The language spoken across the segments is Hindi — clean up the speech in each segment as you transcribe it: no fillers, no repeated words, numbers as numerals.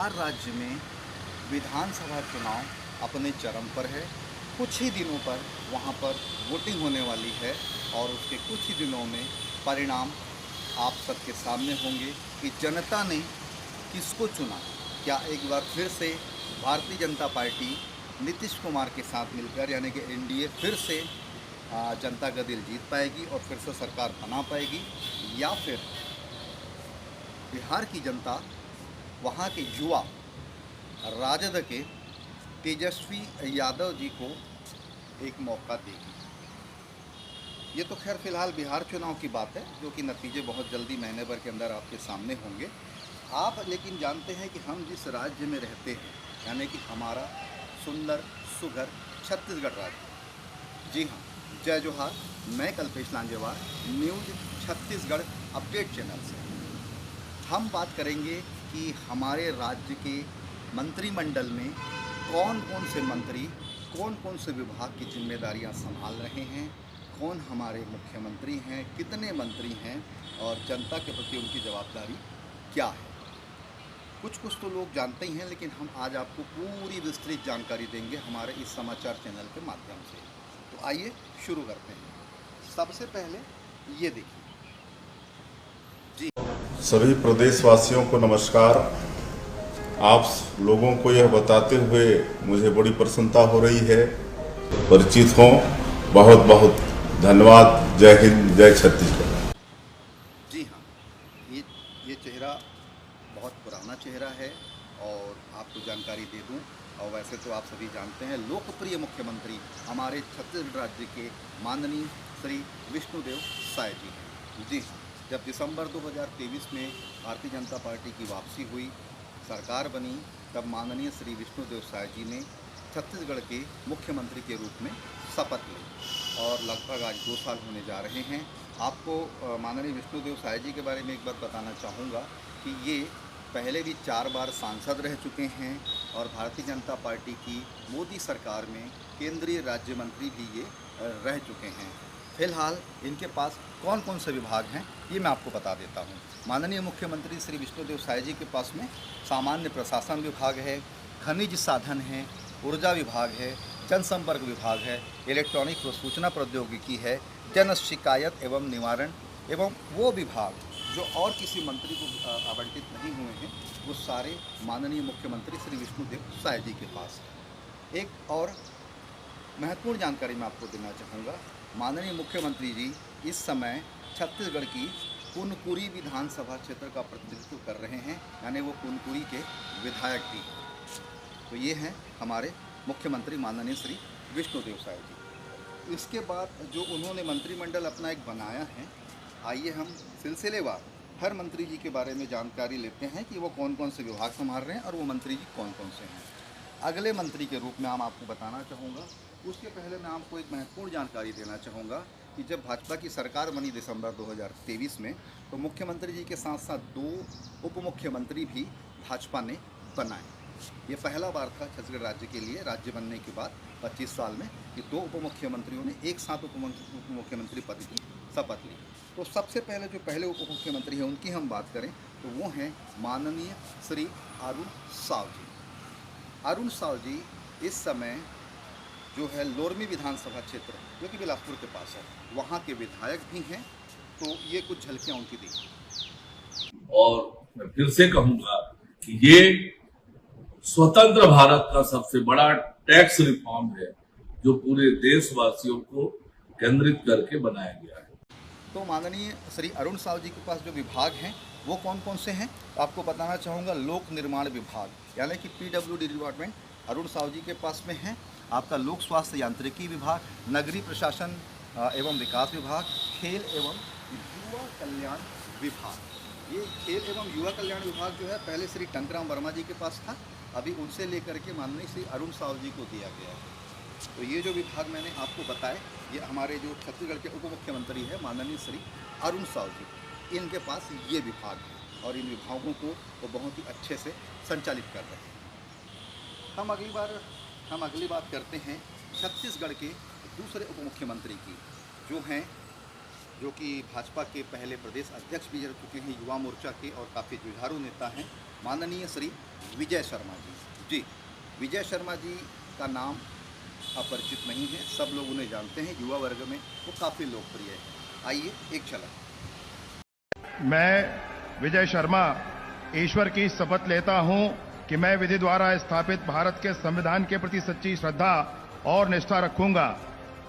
हर राज्य में विधानसभा चुनाव अपने चरम पर है। कुछ ही दिनों पर वहां पर वोटिंग होने वाली है और उसके कुछ ही दिनों में परिणाम आप सबके सामने होंगे कि जनता ने किसको चुना। क्या एक बार फिर से भारतीय जनता पार्टी नीतीश कुमार के साथ मिलकर यानी कि एनडीए फिर से जनता का दिल जीत पाएगी और फिर से सरकार बना पाएगी, या फिर बिहार की जनता वहाँ के युवा राजद के तेजस्वी यादव जी को एक मौका देगी। ये तो खैर फिलहाल बिहार चुनाव की बात है, जो कि नतीजे बहुत जल्दी महीने भर के अंदर आपके सामने होंगे। आप लेकिन जानते हैं कि हम जिस राज्य में रहते हैं यानी कि हमारा सुंदर सुघर छत्तीसगढ़ राज्य। जी हाँ, जय जोहार। मैं Kalpesh Lanjewar, news Chhattisgarh update channel से हम बात करेंगे कि हमारे राज्य के मंत्रिमंडल में कौन कौन से मंत्री कौन कौन से विभाग की जिम्मेदारियां संभाल रहे हैं, कौन हमारे मुख्यमंत्री हैं, कितने मंत्री हैं और जनता के प्रति उनकी जवाबदारी क्या है। कुछ तो लोग जानते ही हैं, लेकिन हम आज आपको पूरी विस्तृत जानकारी देंगे हमारे इस समाचार चैनल के माध्यम से। तो आइए शुरू करते हैं। सबसे पहले ये देखिए जी। सभी प्रदेशवासियों को नमस्कार। आप लोगों को यह बताते हुए मुझे बड़ी प्रसन्नता हो रही है, परिचित हों। बहुत बहुत धन्यवाद। जय हिंद, जय छत्तीसगढ़। जी हाँ, ये चेहरा बहुत पुराना चेहरा है और आपको जानकारी दे दूं, और वैसे तो आप सभी जानते हैं, लोकप्रिय मुख्यमंत्री हमारे छत्तीसगढ़ राज्य के माननीय श्री विष्णुदेव साय जी हैं। जी हाँ, जब दिसंबर 2023 में भारतीय जनता पार्टी की वापसी हुई, सरकार बनी, तब माननीय श्री विष्णुदेव साय जी ने छत्तीसगढ़ के मुख्यमंत्री के रूप में शपथ ली और लगभग आज 2 साल होने जा रहे हैं। आपको माननीय विष्णुदेव साय जी के बारे में एक बात बताना चाहूँगा कि ये पहले भी 4 बार सांसद रह चुके हैं और भारतीय जनता पार्टी की मोदी सरकार में केंद्रीय राज्य मंत्री भी ये रह चुके हैं। फिलहाल इनके पास कौन कौन से विभाग हैं ये मैं आपको बता देता हूँ। माननीय मुख्यमंत्री श्री विष्णुदेव साय जी के पास में सामान्य प्रशासन विभाग है, खनिज साधन है, ऊर्जा विभाग है, जनसंपर्क विभाग है, इलेक्ट्रॉनिक व सूचना प्रौद्योगिकी है, जन शिकायत एवं निवारण एवं वो विभाग जो और किसी मंत्री को आवंटित नहीं हुए हैं, वो सारे माननीय मुख्यमंत्री श्री विष्णुदेव साय जी के पास है। एक और महत्वपूर्ण जानकारी मैं आपको देना चाहूँगा। माननीय मुख्यमंत्री जी इस समय छत्तीसगढ़ की कुनकुरी विधानसभा क्षेत्र का प्रतिनिधित्व कर रहे हैं, यानी वो कुनकुरी के विधायक भी हैं। तो ये हैं हमारे मुख्यमंत्री माननीय श्री विष्णुदेव साय जी। इसके बाद जो उन्होंने मंत्रिमंडल अपना एक बनाया है, आइए हम सिलसिलेवार हर मंत्री जी के बारे में जानकारी लेते हैं कि वो कौन कौन से विभाग संभाल रहे हैं और वो मंत्री जी कौन कौन से हैं। अगले मंत्री के रूप में हम आपको बताना चाहूँगा। उसके पहले मैं आपको एक महत्वपूर्ण जानकारी देना चाहूँगा कि जब भाजपा की सरकार बनी दिसंबर 2023 में, तो मुख्यमंत्री जी के साथ साथ 2 उप मुख्यमंत्री भी भाजपा ने बनाए। ये पहला बार था छत्तीसगढ़ राज्य के लिए राज्य बनने के बाद 25 साल में कि 2 उप मुख्यमंत्रियों ने एक साथ उप मुख्यमंत्री पद की शपथ ली। तो सबसे पहले जो पहले उप मुख्यमंत्री हैं उनकी हम बात करें तो वो हैं माननीय श्री अरुण साव जी। अरुण साव जी इस समय जो है लोरमी विधानसभा क्षेत्र जो कि बिलासपुर के पास है, वहाँ के विधायक भी हैं। तो ये कुछ झलकियाँ उनकी दी। और मैं फिर से कहूंगा कि ये स्वतंत्र भारत का सबसे बड़ा टैक्स रिफॉर्म है जो पूरे देशवासियों को केंद्रित करके बनाया गया है। तो माननीय श्री अरुण साव जी के पास जो विभाग हैं वो कौन कौन से हैं आपको बताना चाहूँगा। लोक निर्माण विभाग यानी कि PWD डिपार्टमेंट अरुण साव जी के पास में है। आपका लोक स्वास्थ्य यांत्रिकी विभाग, नगरीय प्रशासन एवं विकास विभाग, खेल एवं युवा कल्याण विभाग। ये खेल एवं युवा कल्याण विभाग जो है पहले श्री टंकराम वर्मा जी के पास था, अभी उनसे लेकर के माननीय श्री अरुण साव जी को दिया गया है। तो ये जो विभाग मैंने आपको बताए, ये हमारे जो छत्तीसगढ़ के उप मुख्यमंत्री हैं माननीय श्री अरुण साव जी, इनके पास ये विभाग है और इन विभागों को वो बहुत ही अच्छे से संचालित कर रहे हैं। हम अगली बात करते हैं छत्तीसगढ़ के दूसरे उप मुख्यमंत्री की, जो हैं जो कि भाजपा के पहले प्रदेश अध्यक्ष भी रह चुके हैं, युवा मोर्चा के, और काफ़ी जुझारू नेता हैं, माननीय श्री विजय शर्मा जी। जी, विजय शर्मा जी का नाम अपरिचित नहीं है, सब लोग उन्हें जानते हैं, युवा वर्ग में वो काफ़ी लोकप्रिय है। आइए एक झलक। मैं विजय शर्मा ईश्वर की शपथ लेता हूं कि मैं विधि द्वारा स्थापित भारत के संविधान के प्रति सच्ची श्रद्धा और निष्ठा रखूंगा।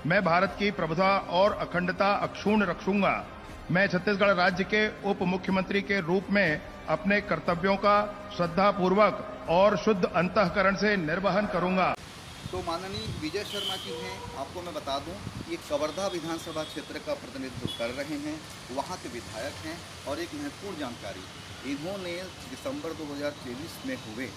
मैं भारत की प्रभुता और अखंडता अक्षुण्ण रखूंगा। मैं छत्तीसगढ़ राज्य के उप मुख्यमंत्री के रूप में अपने कर्तव्यों का श्रद्धापूर्वक और शुद्ध अंतःकरण से निर्वहन करूंगा। तो माननीय विजय शर्मा जी हैं, आपको मैं बता दूं, ये कवर्धा विधानसभा क्षेत्र का प्रतिनिधित्व कर रहे हैं, वहाँ के विधायक हैं। और एक महत्वपूर्ण जानकारी, इन्होंने दिसंबर 2023 में हुए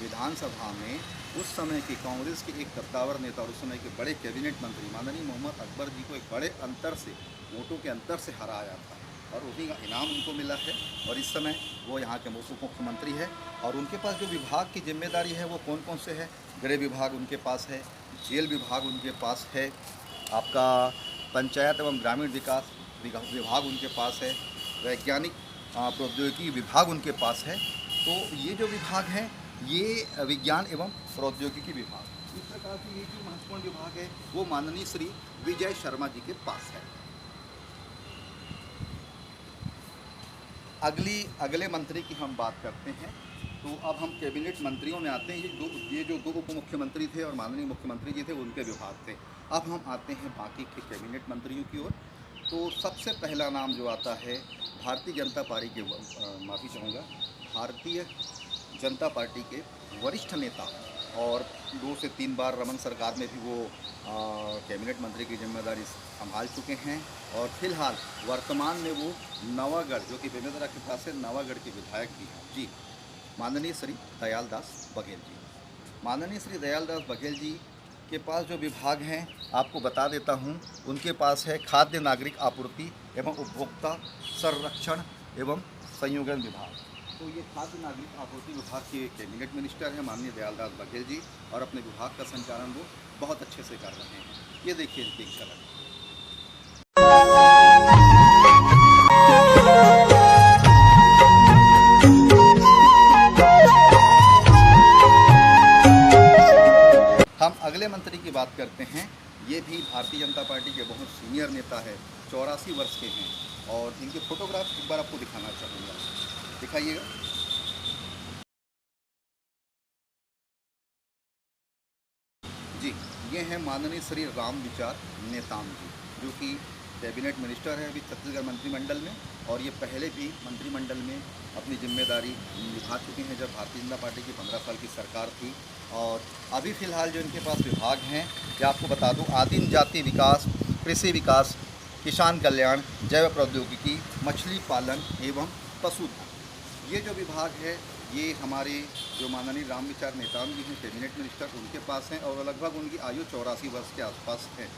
विधानसभा में उस समय के कांग्रेस के एक कद्दावर नेता और उस समय के बड़े कैबिनेट मंत्री माननीय मोहम्मद अकबर जी को एक बड़े अंतर से, वोटों के अंतर से हराया था, और उन्हीं का इनाम उनको मिला है। और इस समय वो यहाँ के उप मुख्यमंत्री है, और उनके पास जो विभाग की जिम्मेदारी है वो कौन कौन से है? गृह विभाग उनके पास है, जेल विभाग उनके पास है, आपका पंचायत एवं ग्रामीण विकास विभाग उनके पास है, वैज्ञानिक प्रौद्योगिकी विभाग उनके पास है। तो ये जो विभाग हैं, ये विज्ञान एवं प्रौद्योगिकी विभाग, इस प्रकार से ये जो महत्वपूर्ण विभाग है वो माननीय श्री विजय शर्मा जी के पास है। अगले मंत्री की हम बात करते हैं, तो अब हम कैबिनेट मंत्रियों में आते हैं। ये जो दो उप मुख्यमंत्री थे और माननीय मुख्यमंत्री जी थे, उनके विभाग थे। अब हम आते हैं बाकी के कैबिनेट मंत्रियों की ओर। तो सबसे पहला नाम जो आता है भारतीय जनता पार्टी के, माफ़ी चाहूँगा, भारतीय जनता पार्टी के वरिष्ठ नेता और 2 से 3 बार रमन सरकार में भी वो कैबिनेट मंत्री की जिम्मेदारी संभाल चुके हैं, और फिलहाल वर्तमान में वो नवागढ़, जो कि बेमेतरा के पास है, नवागढ़ के विधायक भी हैं। जी, माननीय श्री दयालदास बघेल जी। माननीय श्री दयालदास बघेल जी के पास जो विभाग हैं आपको बता देता हूं। उनके पास है खाद्य नागरिक आपूर्ति एवं उपभोक्ता संरक्षण एवं संयोजन विभाग। तो ये खाद्य नागरिक आपूर्ति विभाग के कैबिनेट मिनिस्टर हैं माननीय दयालदास बघेल जी, और अपने विभाग का संचालन वो बहुत अच्छे से कर रहे हैं। ये देखिए इनकी एक झलक। हम अगले मंत्री की बात करते हैं। ये भी भारतीय जनता पार्टी के बहुत सीनियर नेता है, 84 वर्ष के हैं, और इनके फोटोग्राफ एक बार आपको दिखाना चाहूँगा, दिखाइएगा। जी, ये हैं माननीय श्री राम विचार नेताम जी, जो कि कैबिनेट मिनिस्टर है अभी छत्तीसगढ़ मंत्रिमंडल में, और ये पहले भी मंत्रिमंडल में अपनी जिम्मेदारी निभा चुके हैं जब भारतीय जनता पार्टी की 15 साल की सरकार थी। और अभी फ़िलहाल जो इनके पास विभाग हैं, क्या आपको बता दूं, आदिम जाति विकास, कृषि विकास, किसान कल्याण, जैव प्रौद्योगिकी, मछली पालन एवं पशुधन। ये जो विभाग है ये हमारे जो माननीय राम विचार नेताम जी हैं कैबिनेट मिनिस्टर, उनके पास हैं, और लगभग उनकी आयु 84 वर्ष के आसपास है।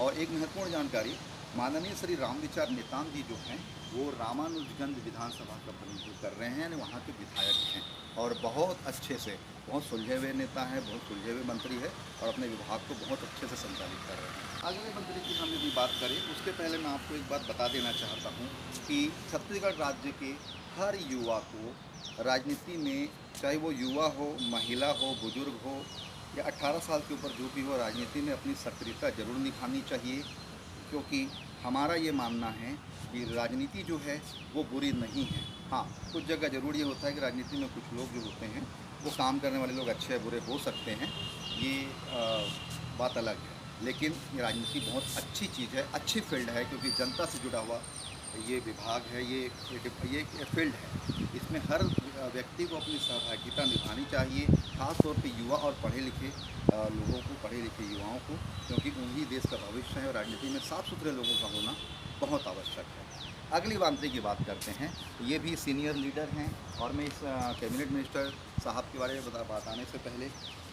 और एक महत्वपूर्ण जानकारी, माननीय श्री राम विचार नेताम जी जो हैं वो रामानुजगंज विधानसभा का प्रतिनिधित्व कर रहे हैं, वहाँ के विधायक हैं, और बहुत अच्छे से, बहुत सुलझे हुए नेता हैं, बहुत सुलझे हुए मंत्री है, और अपने विभाग को बहुत अच्छे से संचालित कर रहे हैं। अगले मंत्री की हम यदि बात करें, उसके पहले मैं आपको एक बात बता देना चाहता हूँ कि छत्तीसगढ़ राज्य के हर युवा को राजनीति में, चाहे वो युवा हो, महिला हो, बुजुर्ग हो, या 18 साल के ऊपर जो भी हो, राजनीति में अपनी सक्रियता जरूर निभानी चाहिए। क्योंकि हमारा ये मानना है कि राजनीति जो है वो बुरी नहीं है। हाँ, कुछ जगह ज़रूर ये होता है कि राजनीति में कुछ लोग जो होते हैं वो काम करने वाले लोग अच्छे बुरे हो सकते हैं, ये बात अलग है। लेकिन ये राजनीति बहुत अच्छी चीज़ है, अच्छी फील्ड है, क्योंकि जनता से जुड़ा हुआ ये विभाग है, ये एक फील्ड है। इसमें हर व्यक्ति को अपनी सहभागिता निभानी चाहिए, खास तौर पे युवा और पढ़े लिखे लोगों को, पढ़े लिखे युवाओं को, क्योंकि उन्हीं देश का भविष्य है, और राजनीति में साफ सुथरे लोगों का होना बहुत आवश्यक है। अगली मंत्री की बात करते हैं। ये भी सीनियर लीडर हैं, और मैं इस कैबिनेट मिनिस्टर साहब के बारे में बताने से पहले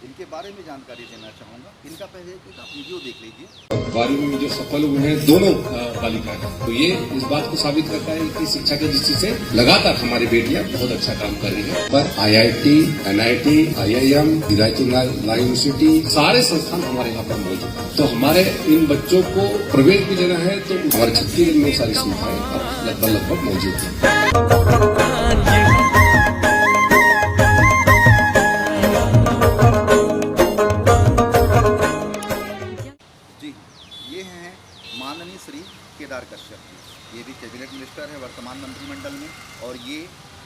इनके बारे में जानकारी देना चाहूँगा। इनका पहले एक आप वीडियो देख लीजिए। 12वीं में जो सफल हुए हैं दोनों बालिकाएं, तो ये इस बात को साबित करता है कि शिक्षा की दृष्टि से लगातार हमारी बेटियां बहुत अच्छा काम कर रही हैं। पर IIT, NIT, IIM, Raichur law university सारे संस्थान हमारे यहाँ पर मौजूद हैं। तो हमारे इन बच्चों को प्रवेश भी देना है तो हमारे छत्तीसगढ़ में सारी सुविधाएं अब लगभग मौजूद है। माननीय श्री केदार कश्यप जी, ये भी कैबिनेट मिनिस्टर है वर्तमान मंत्रिमंडल में। और ये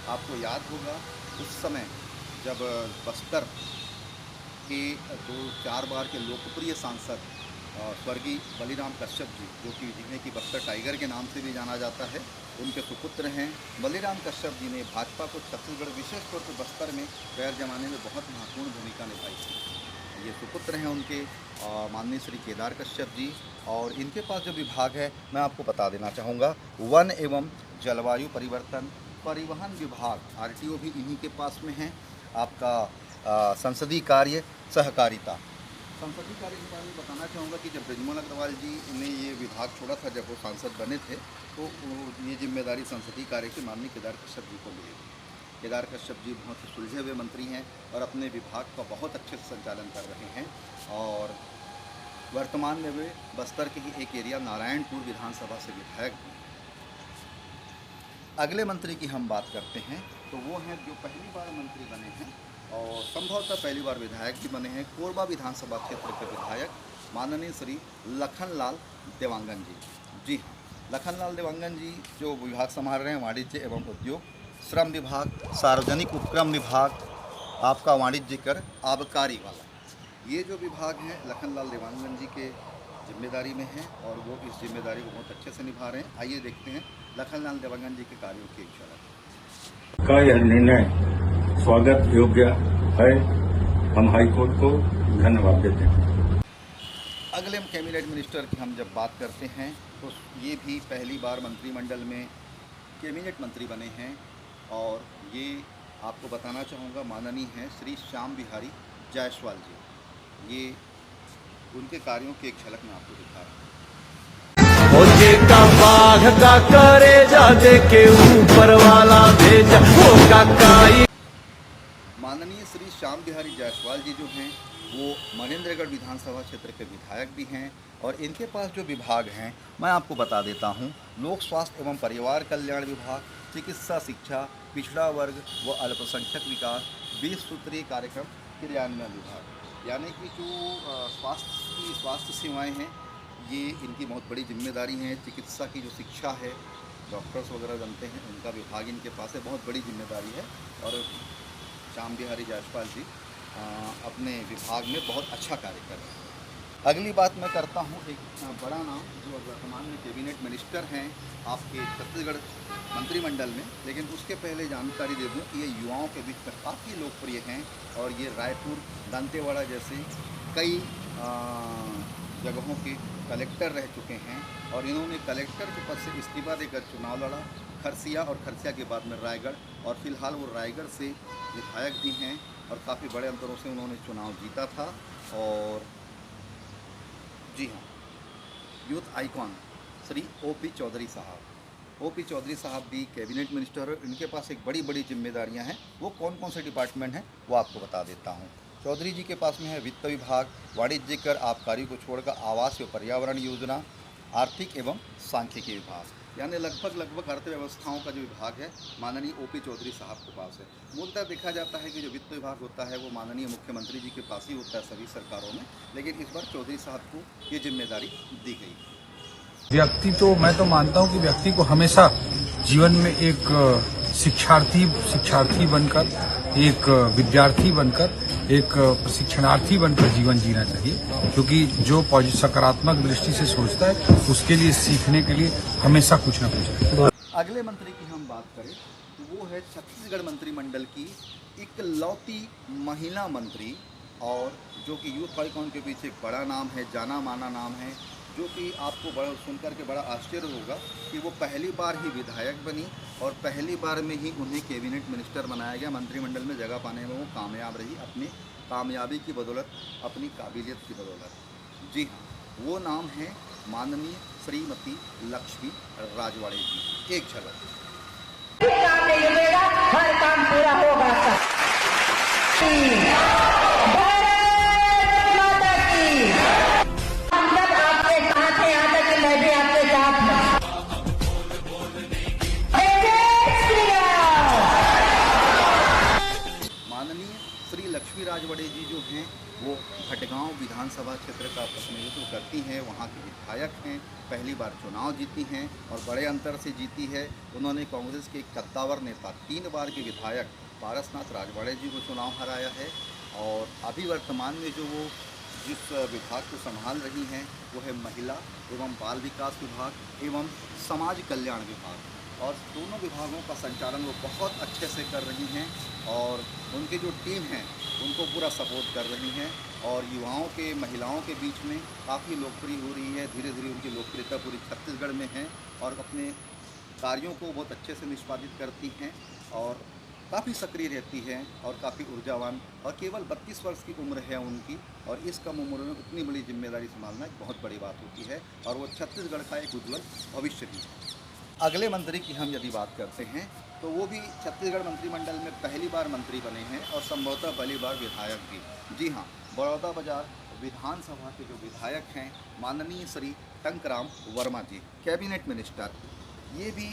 आपको याद होगा उस समय जब बस्तर के 2-4 बार के लोकप्रिय सांसद स्वर्गीय बलिराम कश्यप जी, जो कि जिन्हें कि बस्तर टाइगर के नाम से भी जाना जाता है, उनके सुपुत्र हैं। बलिराम कश्यप जी ने भाजपा को छत्तीसगढ़ विशेष तौर पर बस्तर में गैर जमाने में बहुत महत्वपूर्ण भूमिका निभाई थी। ये सुपुत्र हैं उनके माननीय श्री केदार कश्यप जी। और इनके पास जो विभाग है मैं आपको बता देना चाहूँगा, वन एवं जलवायु परिवर्तन, परिवहन विभाग RTO भी इन्हीं के पास में है। आपका संसदीय कार्य, सहकारिता, संसदीय कार्य के बारे में बताना चाहूँगा कि जब बृजमोहन अग्रवाल जी ने ये विभाग छोड़ा था, जब वो सांसद बने थे, तो ये जिम्मेदारी संसदीय कार्य की माननीय केदार कश्यप जी को मिलेगी। केदार कश्यप जी बहुत ही सुलझे हुए मंत्री हैं और अपने विभाग का बहुत अच्छे से संचालन कर रहे हैं। और वर्तमान में वे बस्तर के ही एक एरिया नारायणपुर विधानसभा से विधायक हैं। अगले मंत्री की हम बात करते हैं तो वो हैं जो पहली बार मंत्री बने हैं और संभवतः पहली बार विधायक भी बने हैं, कोरबा विधानसभा क्षेत्र के विधायक माननीय श्री लखनलाल देवांगन जी। जी हाँ, लखनलाल देवांगन जी जो विभाग संभाल रहे हैं वाणिज्य एवं उद्योग, श्रम विभाग, सार्वजनिक उपक्रम विभाग, आपका वाणिज्य कर, आबकारी वाला, ये जो विभाग हैं लखनलाल देवांगन जी के जिम्मेदारी में हैं और वो इस जिम्मेदारी को बहुत अच्छे से निभा रहे हैं। आइए देखते हैं लखनलाल देवांगन जी के कार्यों की एक झलक। का यह निर्णय स्वागत योग्य है। हम हाईकोर्ट को धन्यवाद देते हैं। अगले कैबिनेट मिनिस्टर की हम जब बात करते हैं तो ये भी पहली बार मंत्रिमंडल में कैबिनेट मंत्री बने हैं और ये आपको बताना चाहूँगा माननीय हैं श्री श्याम बिहारी जायसवाल जी। ये उनके कार्यों की एक झलक मैं आपको दिखा रहा हूँ। का बाघ का करे जा देके ऊपर वाला भेजा वो काकाई। माननीय श्री श्याम बिहारी जायसवाल जी जो हैं वो मनेंद्रगढ़ विधानसभा क्षेत्र के विधायक भी हैं और इनके पास जो विभाग हैं मैं आपको बता देता हूं। लोक स्वास्थ्य एवं परिवार कल्याण विभाग, चिकित्सा शिक्षा, पिछड़ा वर्ग व अल्पसंख्यक विकास, 20 सूत्रीय कार्यक्रम क्रियान्वयन विभाग, यानी कि जो स्वास्थ्य सेवाएं हैं ये इनकी बहुत बड़ी जिम्मेदारी है। चिकित्सा की जो शिक्षा है, डॉक्टर्स वगैरह बनते हैं, उनका विभाग इनके पास है, बहुत बड़ी जिम्मेदारी है। और श्याम बिहारी जायसवाल जी अपने विभाग में बहुत अच्छा कार्य कर रहे हैं। अगली बात मैं करता हूँ एक बड़ा नाम जो वर्तमान में कैबिनेट मिनिस्टर हैं आपके छत्तीसगढ़ मंत्रिमंडल में, लेकिन उसके पहले जानकारी दे दूँ कि ये युवाओं के बीच में काफ़ी लोकप्रिय हैं और ये रायपुर, दंतेवाड़ा जैसे कई जगहों के कलेक्टर रह चुके हैं और इन्होंने कलेक्टर के पद से इस्तीफा देकर चुनाव लड़ा, खरसिया और खरसिया के बाद में रायगढ़, और फिलहाल वो रायगढ़ से विधायक भी हैं और काफ़ी बड़े अंतरों से उन्होंने चुनाव जीता था। और जी हाँ, youth icon Shri OP Chaudhary साहब, OP चौधरी साहब भी कैबिनेट मिनिस्टर है। इनके पास एक बड़ी बड़ी जिम्मेदारियां हैं। वो कौन कौन से डिपार्टमेंट हैं वो आपको बता देता हूं। चौधरी जी के पास में है वित्त विभाग, वाणिज्य कर, आबकारी को छोड़कर आवास एवं पर्यावरण योजना, आर्थिक एवं सांख्यिकी विभाग, यानी लगभग अर्थव्यवस्थाओं का जो विभाग है माननीय OP चौधरी साहब के पास है। मूलतः देखा जाता है कि जो वित्त विभाग होता है वो माननीय मुख्यमंत्री जी के पास ही होता है सभी सरकारों में, लेकिन इस बार चौधरी साहब को ये जिम्मेदारी दी गई। व्यक्ति तो मैं तो मानता हूं कि व्यक्ति को हमेशा जीवन में एक शिक्षार्थी बनकर, एक विद्यार्थी बनकर, एक प्रशिक्षणार्थी बनकर जीवन जीना चाहिए, क्योंकि जो सकारात्मक दृष्टि से सोचता है उसके लिए सीखने के लिए हमेशा कुछ न कुछ। अगले मंत्री की हम बात करें तो वो है छत्तीसगढ़ मंत्रिमंडल की इकलौती महिला मंत्री, और जो कि यूथ आइकॉन के पीछे एक बड़ा नाम है, जाना माना नाम है, जो कि आपको बड़ा सुनकर के बड़ा आश्चर्य होगा कि वो पहली बार ही विधायक बनी और पहली बार में ही उन्हें कैबिनेट मिनिस्टर बनाया गया। मंत्रिमंडल में जगह पाने में वो कामयाब रही, अपनी कामयाबी की बदौलत, अपनी काबिलियत की बदौलत। जी हाँ, वो नाम है माननीय श्रीमती लक्ष्मी राजवाड़े जी। एक झलक। हर काम पूरा होगा। हम सब आपके साथ हैं, यहाँ तक कि मैं भी आपके साथ हूँ। माननीय श्री लक्ष्मी राजवाड़े जी जो हैं वो भटगांव विधानसभा क्षेत्र का प्रतिनिधित्व करती हैं, वहाँ के विधायक हैं, पहली बार चुनाव जीती हैं और बड़े अंतर से जीती है। उन्होंने कांग्रेस के कद्दावर नेता 3 बार के विधायक पारसनाथ राजवाड़े जी को चुनाव हराया है। और अभी वर्तमान में जो वो जिस विभाग को संभाल रही हैं वो है महिला एवं बाल विकास विभाग एवं समाज कल्याण विभाग। और दोनों विभागों का संचालन वो बहुत अच्छे से कर रही हैं और उनकी जो टीम है उनको पूरा सपोर्ट कर रही हैं और युवाओं के, महिलाओं के बीच में काफ़ी लोकप्रिय हो रही है। धीरे धीरे उनकी लोकप्रियता पूरी छत्तीसगढ़ में है और अपने कार्यों को बहुत अच्छे से निष्पादित करती हैं और काफ़ी सक्रिय रहती हैं और काफ़ी ऊर्जावान। और केवल 32 वर्ष की उम्र है उनकी और इस कम उम्र में उतनी बड़ी जिम्मेदारी संभालना एक बहुत बड़ी बात होती है और वो छत्तीसगढ़ का एक उज्ज्वल भविष्य भी है। अगले मंत्री की हम यदि बात करते हैं तो वो भी छत्तीसगढ़ मंत्रिमंडल में पहली बार मंत्री बने हैं और संभवतः पहली बार विधायक भी। जी हाँ, बड़ौदाबाजार विधानसभा के जो विधायक हैं माननीय श्री टंकराम वर्मा जी, कैबिनेट मिनिस्टर, ये भी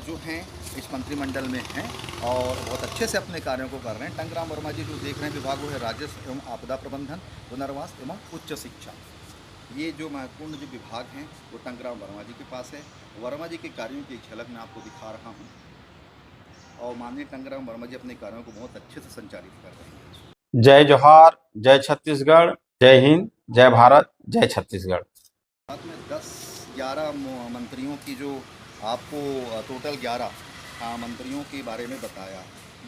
जो हैं इस मंत्रिमंडल में हैं और बहुत अच्छे से अपने कार्यों को कर रहे हैं। टंकराम वर्मा जी जो देख रहे हैं विभाग वो है राजस्व एवं आपदा प्रबंधन, पुनर्वास एवं उच्च शिक्षा। ये जो महत्वपूर्ण जो विभाग हैं वो टंकराम वर्मा जी के पास है। वर्मा जी के कार्यों की एक झलक मैं आपको दिखा रहा हूँ और माननीय टंकराम वर्मा जी अपने कार्यों को बहुत अच्छे से संचालित कर रहे हैं। जय जोहार, जय छत्तीसगढ़, जय हिंद, जय भारत, जय छत्तीसगढ़। साथ में 10-11 मंत्रियों की जो आपको टोटल 11 मंत्रियों के बारे में बताया।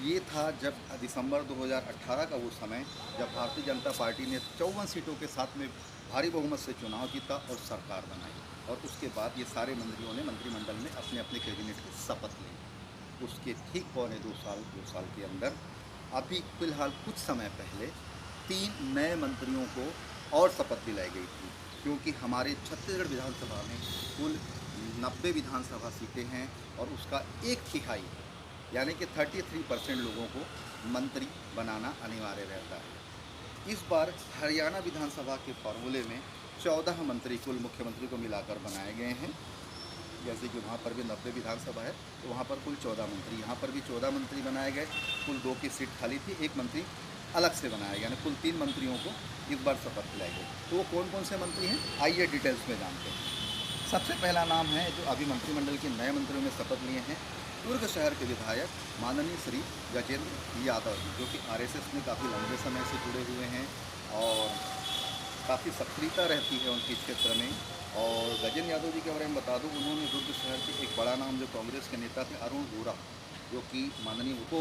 ये था जब दिसंबर 2018 का वो समय जब भारतीय जनता पार्टी ने 54 सीटों के साथ में भारी बहुमत से चुनाव जीता और सरकार बनाई और उसके बाद ये सारे मंत्रियों ने मंत्रिमंडल में अपने अपने कैबिनेट की शपथ ली। उसके ठीक पौने 2 साल के अंदर अभी फिलहाल कुछ समय पहले 3 नए मंत्रियों को और शपथ दिलाई गई थी क्योंकि हमारे छत्तीसगढ़ विधानसभा में कुल 90 विधानसभा सीटें हैं और उसका 1/3 यानी कि 33% लोगों को मंत्री बनाना अनिवार्य रहता है। इस बार हरियाणा विधानसभा के फॉर्मूले में 14 मंत्री कुल मुख्यमंत्री को मिलाकर बनाए गए हैं। जैसे कि वहाँ पर भी 90 विधानसभा है तो वहाँ पर कुल 14 मंत्री, यहाँ पर भी 14 मंत्री बनाए गए। कुल 2 की सीट खाली थी, 1 मंत्री अलग से बनाया गया, यानी कुल 3 मंत्रियों को इस बार शपथ दिलाई गई। तो वो कौन कौन से मंत्री हैं आइए डिटेल्स में जानते हैं। सबसे पहला नाम है जो अभी मंत्रिमंडल के नए मंत्रियों ने शपथ लिए हैं, दुर्ग शहर के विधायक माननीय श्री गजेंद्र यादव जी, जो कि आरएसएस में काफ़ी लंबे समय से जुड़े हुए हैं और काफ़ी सक्रियता रहती है उनके क्षेत्र में। और गजेंद्र यादव जी के बारे में बता दूं, उन्होंने दुर्ग शहर के एक बड़ा नाम जो कांग्रेस के नेता थे अरुण वोरा, जो कि माननीय उनको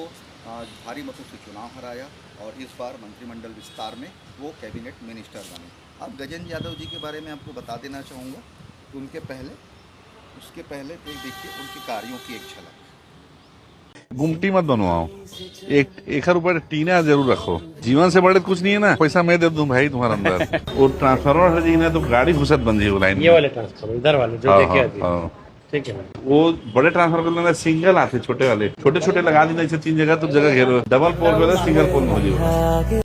भारी मतों से चुनाव हराया और इस बार मंत्रिमंडल विस्तार में वो कैबिनेट मिनिस्टर बने। अब गजेंद्र यादव जी के बारे में आपको बता देना चाहूँगा कि उसके पहले देखिए उनके कार्यों की एक झलक। गुमटी मत बनवाओ, एक ऊपर टीना जरूर रखो। जीवन से बड़े कुछ नहीं है ना, पैसा मैं दे दूं भाई तुम्हारे अंदर। और ट्रांसफार्मर है ना तो गाड़ी घुसत बन जाएगी लाइन। ये वाले ट्रांसफार्मर इधर वाले जो देखे आते, ठीक है। वो बड़े ट्रांसफार्मर में सिंगल आते, छोटे वाले छोटे लगा देना इसे 3 जगह तो जगह घेरो। डबल पोल वाला सिंगल पोल हो जाएगा।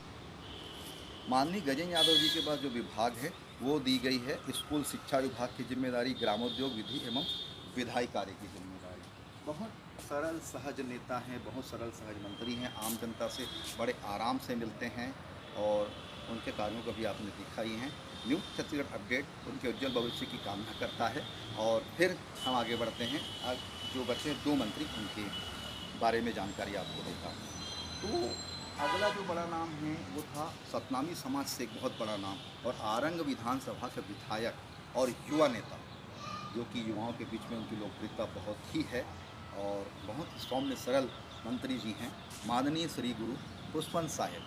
माननीय गजेंद्र यादव जी के पास जो विभाग है वो दी गई है स्कूल शिक्षा विभाग की जिम्मेदारी, ग्रामोद्योग विधि एवं विधायी कार्य की जिम्मेदारी। बहुत सरल सहज नेता हैं, बहुत सरल सहज मंत्री हैं, आम जनता से बड़े आराम से मिलते हैं और उनके कार्यों को भी आपने देखा ही है। न्यूज़ छत्तीसगढ़ अपडेट उनके उज्जवल भविष्य की कामना करता है। और फिर हम आगे बढ़ते हैं, जो बचे 2 मंत्री उनके बारे में जानकारी आपको देता हूँ। तो अगला जो बड़ा नाम है वो था सतनामी समाज से एक बहुत बड़ा नाम और आरंग विधानसभा के विधायक और युवा नेता, जो कि युवाओं के बीच में उनकी लोकप्रियता बहुत ही है और बहुत सौम्य सरल मंत्री जी हैं, माननीय श्री गुरु खुशवंत साहिब।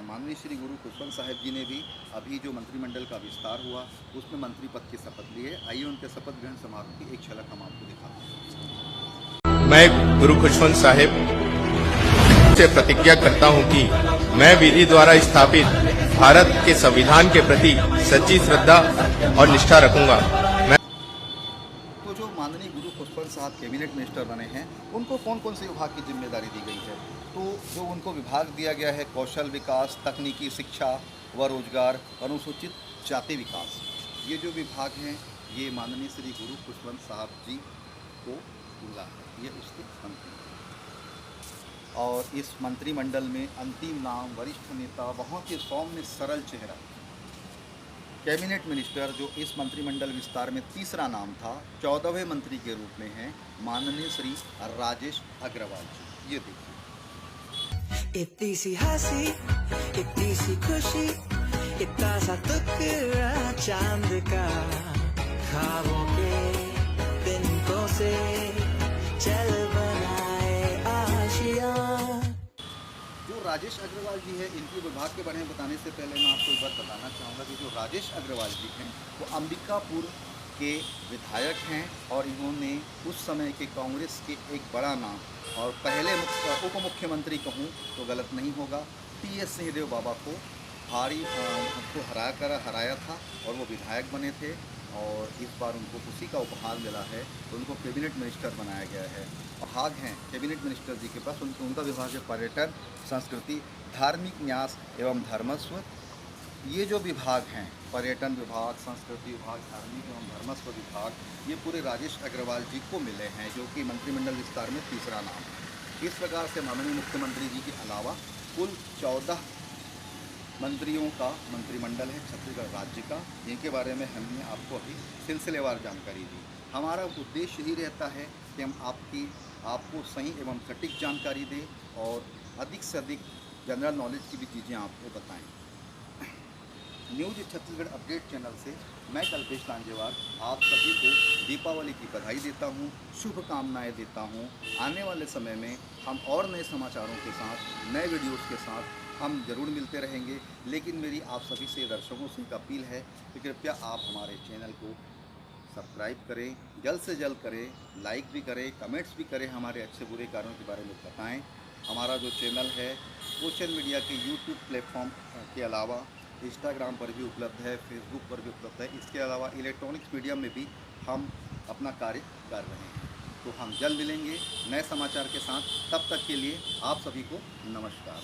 माननीय श्री गुरु खुशवंत साहिब जी ने भी अभी जो मंत्रिमंडल का विस्तार हुआ उसमें मंत्री पद की शपथ ली है। आइए उनके शपथ ग्रहण समारोह की एक झलक हम आपको दिखाते हैं। मैं गुरु खुशवंत साहिब से प्रतिज्ञा करता हूं कि मैं विधि द्वारा स्थापित भारत के संविधान के प्रति सच्ची श्रद्धा और निष्ठा रखूंगा। तो जो माननीय गुरु खुशवंत साहब कैबिनेट मिनिस्टर बने हैं, उनको कौन कौन से विभाग की जिम्मेदारी दी गई है? तो जो उनको विभाग दिया गया है, कौशल विकास, तकनीकी शिक्षा व रोजगार, अनुसूचित जाति विकास, ये जो विभाग हैं ये माननीय श्री गुरु खुशवंत साहब जी को मिला है, ये उसके मंत्री हैं। और इस मंत्रिमंडल में अंतिम नाम वरिष्ठ नेता, बहुत ही सौम्य सरल चेहरा, कैबिनेट मिनिस्टर जो इस मंत्रिमंडल विस्तार में तीसरा नाम था, 14वें मंत्री के रूप में हैं माननीय श्री राजेश अग्रवाल जी। ये देखिए, इतनी सी हंसी, इतनी सी खुशी, इतना सा टुकड़ा चांद का, ख्वाबों के तिनकों से चल बनाए आशिया। जो राजेश अग्रवाल जी है, इनके विभाग के बारे में बताने से पहले मैं आपको एक बात बताना चाहूँगा कि जो राजेश अग्रवाल जी हैं वो अंबिकापुर के विधायक हैं और इन्होंने उस समय के कांग्रेस के एक बड़ा नाम और पहले उप मुख्यमंत्री कहूँ तो गलत नहीं होगा, टी.एस. सिंहदेव बाबा को हराया था और वो विधायक बने थे। और इस बार उनको उसी का उपहार मिला है, तो उनको कैबिनेट मिनिस्टर बनाया गया है। विभाग हैं कैबिनेट मिनिस्टर जी के पास, उनका विभाग है पर्यटन, संस्कृति, धार्मिक न्यास एवं धर्मस्व। ये जो विभाग हैं, पर्यटन विभाग, संस्कृति विभाग, धार्मिक एवं धर्मस्व विभाग, ये पूरे राजेश अग्रवाल जी को मिले हैं, जो कि मंत्रिमंडल विस्तार में तीसरा नाम है। इस प्रकार से माननीय मुख्यमंत्री जी के अलावा कुल 14 मंत्रियों का मंत्रिमंडल है छत्तीसगढ़ राज्य का, जिनके बारे में हमने आपको अभी सिलसिलेवार जानकारी दी। हमारा उद्देश्य यही रहता है कि हम आपको सही एवं सटीक जानकारी दें और अधिक से अधिक जनरल नॉलेज की भी चीज़ें आपको बताएं। न्यूज छत्तीसगढ़ अपडेट चैनल से मैं कल्पेश लांजेवार आप सभी को दीपावली की बधाई देता हूं, शुभकामनाएं देता हूं। आने वाले समय में हम और नए समाचारों के साथ, नए वीडियोस के साथ हम ज़रूर मिलते रहेंगे। लेकिन मेरी आप सभी से दर्शकों से एक अपील है कि कृपया आप हमारे चैनल को सब्सक्राइब करें, जल्द से जल्द करें, लाइक भी करें, कमेंट्स भी करें, हमारे अच्छे बुरे कार्यों के बारे में बताएं। हमारा जो चैनल है सोशल मीडिया के यूट्यूब प्लेटफॉर्म के अलावा इंस्टाग्राम पर भी उपलब्ध है, फेसबुक पर भी उपलब्ध है। इसके अलावा इलेक्ट्रॉनिक्स मीडिया में भी हम अपना कार्य कर रहे हैं। तो हम जल्द मिलेंगे नए समाचार के साथ, तब तक के लिए आप सभी को नमस्कार।